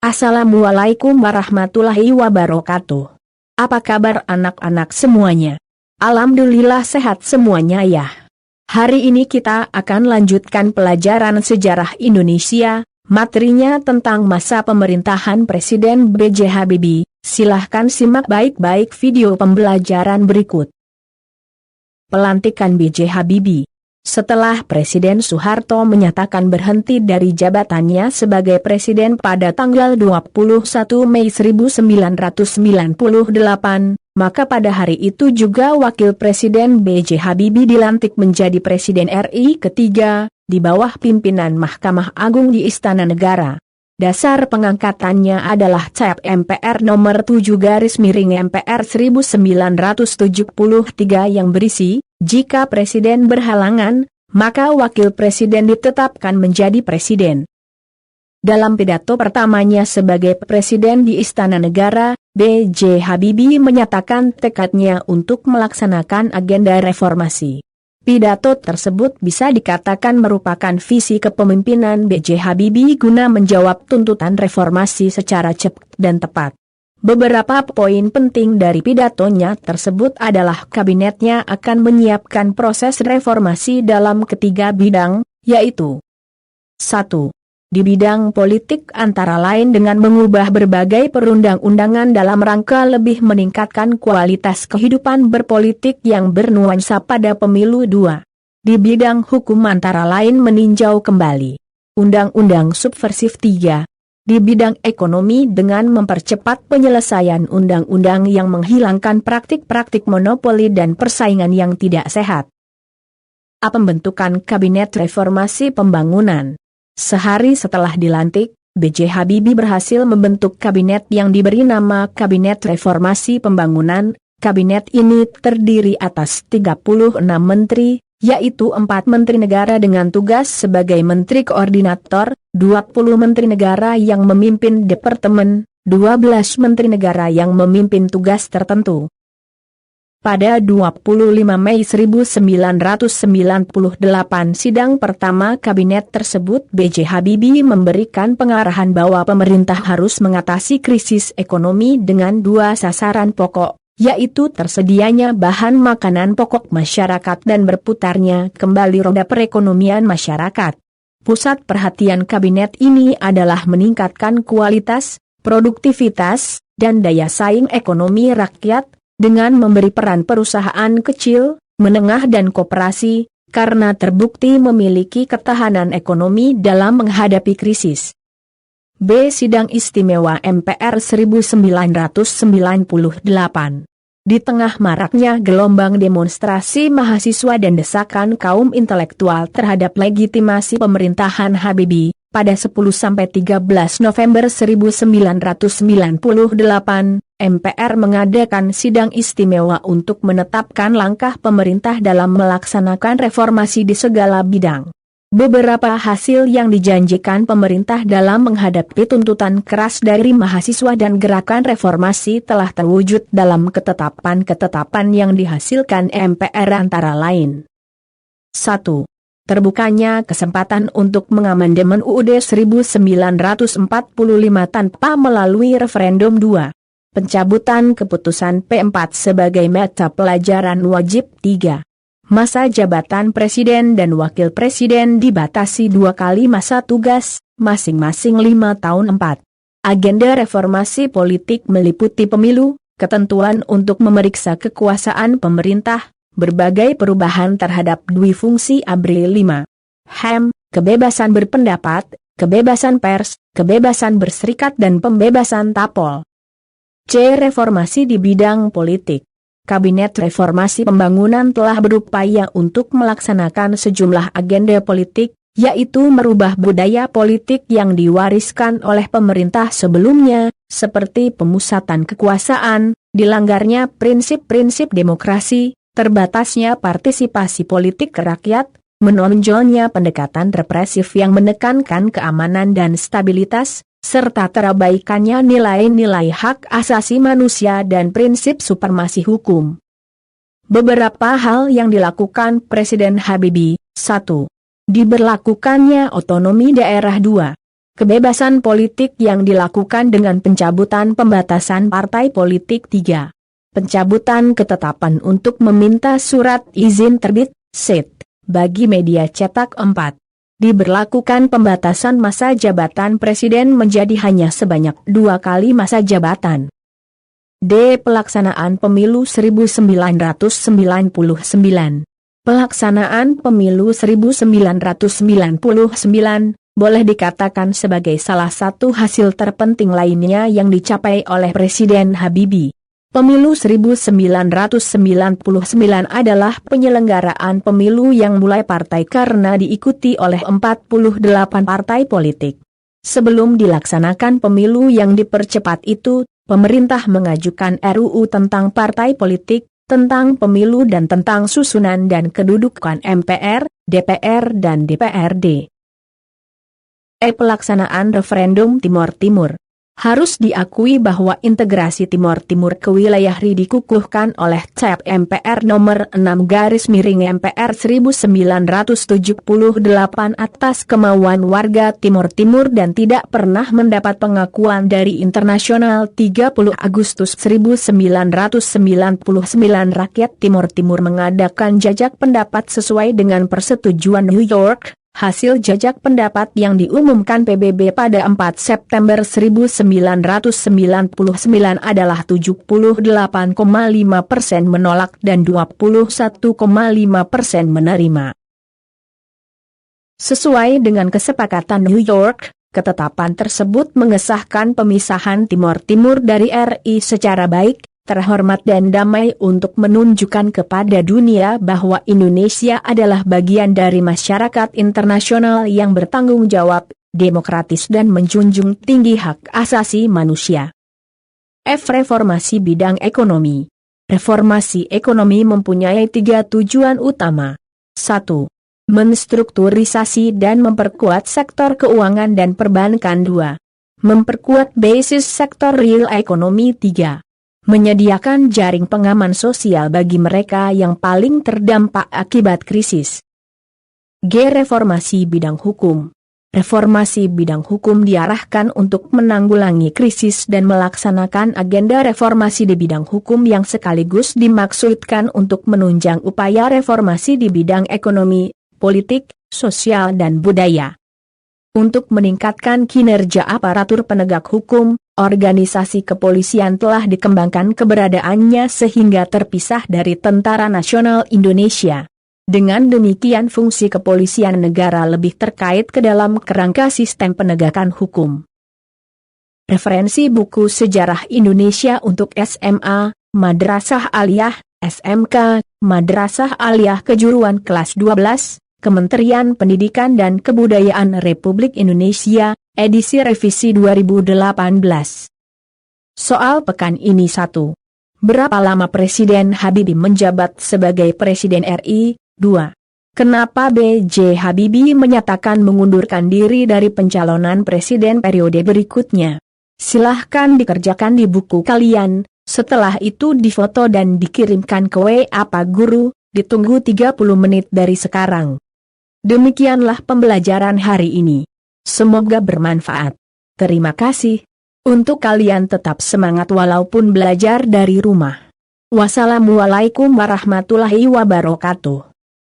Assalamualaikum warahmatullahi wabarakatuh. Apa kabar anak-anak semuanya? Alhamdulillah sehat semuanya ya. Hari ini kita akan lanjutkan pelajaran sejarah Indonesia, materinya tentang masa pemerintahan Presiden B.J. Habibie. Silahkan simak baik-baik video pembelajaran berikut. Pelantikan B.J. Habibie. Setelah Presiden Soeharto menyatakan berhenti dari jabatannya sebagai presiden pada tanggal 21 Mei 1998, maka pada hari itu juga Wakil Presiden B.J. Habibie dilantik menjadi Presiden RI ketiga, di bawah pimpinan Mahkamah Agung di Istana Negara. Dasar pengangkatannya adalah Cap MPR nomor 7/MPR 1973 yang berisi, jika Presiden berhalangan, maka Wakil Presiden ditetapkan menjadi Presiden. Dalam pidato pertamanya sebagai Presiden di Istana Negara, B.J. Habibie menyatakan tekadnya untuk melaksanakan agenda reformasi. Pidato tersebut bisa dikatakan merupakan visi kepemimpinan B.J. Habibie guna menjawab tuntutan reformasi secara cepat dan tepat. Beberapa poin penting dari pidatonya tersebut adalah kabinetnya akan menyiapkan proses reformasi dalam ketiga bidang, yaitu 1. Di bidang politik antara lain dengan mengubah berbagai perundang-undangan dalam rangka lebih meningkatkan kualitas kehidupan berpolitik yang bernuansa pada pemilu. 2. Di bidang hukum antara lain meninjau kembali undang-undang subversif. 3. Di bidang ekonomi dengan mempercepat penyelesaian undang-undang yang menghilangkan praktik-praktik monopoli dan persaingan yang tidak sehat. Pembentukan Kabinet Reformasi Pembangunan. Sehari setelah dilantik, B.J. Habibie berhasil membentuk kabinet yang diberi nama Kabinet Reformasi Pembangunan. Kabinet ini terdiri atas 36 menteri, yaitu 4 menteri negara dengan tugas sebagai menteri koordinator, 20 menteri negara yang memimpin departemen, 12 menteri negara yang memimpin tugas tertentu. Pada 25 Mei 1998 sidang pertama kabinet tersebut B.J. Habibie memberikan pengarahan bahwa pemerintah harus mengatasi krisis ekonomi dengan 2 sasaran pokok, yaitu tersedianya bahan makanan pokok masyarakat dan berputarnya kembali roda perekonomian masyarakat. Pusat perhatian kabinet ini adalah meningkatkan kualitas, produktivitas, dan daya saing ekonomi rakyat, dengan memberi peran perusahaan kecil, menengah dan koperasi, karena terbukti memiliki ketahanan ekonomi dalam menghadapi krisis. B. Sidang Istimewa MPR 1998. Di tengah maraknya gelombang demonstrasi mahasiswa dan desakan kaum intelektual terhadap legitimasi pemerintahan Habibie, pada 10–13 November 1998, MPR mengadakan sidang istimewa untuk menetapkan langkah pemerintah dalam melaksanakan reformasi di segala bidang. Beberapa hasil yang dijanjikan pemerintah dalam menghadapi tuntutan keras dari mahasiswa dan gerakan reformasi telah terwujud dalam ketetapan-ketetapan yang dihasilkan MPR antara lain. 1. Terbukanya kesempatan untuk mengamandemen UUD 1945 tanpa melalui referendum. 2. Pencabutan keputusan P4 sebagai mata pelajaran wajib. 3. Masa jabatan Presiden dan Wakil Presiden dibatasi 2 kali masa tugas, masing-masing 5 tahun. 4. Agenda reformasi politik meliputi pemilu, ketentuan untuk memeriksa kekuasaan pemerintah, berbagai perubahan terhadap duifungsi ABRI. 5. HAM, kebebasan berpendapat, kebebasan pers, kebebasan berserikat dan pembebasan tapol. C. Reformasi di bidang politik. Kabinet Reformasi Pembangunan telah berupaya untuk melaksanakan sejumlah agenda politik, yaitu merubah budaya politik yang diwariskan oleh pemerintah sebelumnya, seperti pemusatan kekuasaan, dilanggarnya prinsip-prinsip demokrasi, terbatasnya partisipasi politik rakyat, menonjolnya pendekatan represif yang menekankan keamanan dan stabilitas, serta terabaikannya nilai-nilai hak asasi manusia dan prinsip supremasi hukum. Beberapa hal yang dilakukan Presiden Habibie. 1. Diberlakukannya otonomi daerah. 2. Kebebasan politik yang dilakukan dengan pencabutan pembatasan partai politik. 3. Pencabutan ketetapan untuk meminta surat izin terbit, SIT, bagi media cetak. 4. Diberlakukan pembatasan masa jabatan presiden menjadi hanya sebanyak 2 kali masa jabatan. D. Pelaksanaan pemilu 1999. Pelaksanaan pemilu 1999 boleh dikatakan sebagai salah satu hasil terpenting lainnya yang dicapai oleh Presiden Habibie. Pemilu 1999 adalah penyelenggaraan pemilu yang mulai partai karena diikuti oleh 48 partai politik. Sebelum dilaksanakan pemilu yang dipercepat itu, pemerintah mengajukan RUU tentang partai politik, tentang pemilu dan tentang susunan dan kedudukan MPR, DPR dan DPRD. Pelaksanaan referendum Timor Timur. Harus diakui bahwa integrasi Timor Timur ke wilayah RI dikukuhkan oleh CEP MPR nomor 6/MPR 1978 atas kemauan warga Timor Timur dan tidak pernah mendapat pengakuan dari internasional. 30 Agustus 1999 rakyat Timor Timur mengadakan jajak pendapat sesuai dengan persetujuan New York. Hasil jajak pendapat yang diumumkan PBB pada 4 September 1999 adalah 78,5% menolak dan 21,5% menerima. Sesuai dengan kesepakatan New York, ketetapan tersebut mengesahkan pemisahan Timor Timur dari RI secara baik, terhormat dan damai untuk menunjukkan kepada dunia bahwa Indonesia adalah bagian dari masyarakat internasional yang bertanggung jawab, demokratis dan menjunjung tinggi hak asasi manusia. Reformasi bidang ekonomi. Reformasi ekonomi mempunyai 3 tujuan utama. 1. Menstrukturisasi dan memperkuat sektor keuangan dan perbankan. 2. Memperkuat basis sektor real ekonomi. 3. Menyediakan jaring pengaman sosial bagi mereka yang paling terdampak akibat krisis. G. Reformasi bidang hukum. Reformasi bidang hukum diarahkan untuk menanggulangi krisis dan melaksanakan agenda reformasi di bidang hukum yang sekaligus dimaksudkan untuk menunjang upaya reformasi di bidang ekonomi, politik, sosial dan budaya. Untuk meningkatkan kinerja aparatur penegak hukum, organisasi kepolisian telah dikembangkan keberadaannya sehingga terpisah dari Tentara Nasional Indonesia. Dengan demikian fungsi kepolisian negara lebih terkait ke dalam kerangka sistem penegakan hukum. Referensi buku Sejarah Indonesia untuk SMA, Madrasah Aliyah, SMK, Madrasah Aliyah Kejuruan kelas 12, Kementerian Pendidikan dan Kebudayaan Republik Indonesia, edisi revisi 2018. Soal pekan ini. 1. Berapa lama Presiden Habibie menjabat sebagai Presiden RI? 2. Kenapa B.J. Habibie menyatakan mengundurkan diri dari pencalonan presiden periode berikutnya? Silahkan dikerjakan di buku kalian, setelah itu difoto dan dikirimkan ke WA Pak Guru, ditunggu 30 menit dari sekarang. Demikianlah pembelajaran hari ini. Semoga bermanfaat. Terima kasih. Untuk kalian tetap semangat walaupun belajar dari rumah. Wassalamualaikum warahmatullahi wabarakatuh.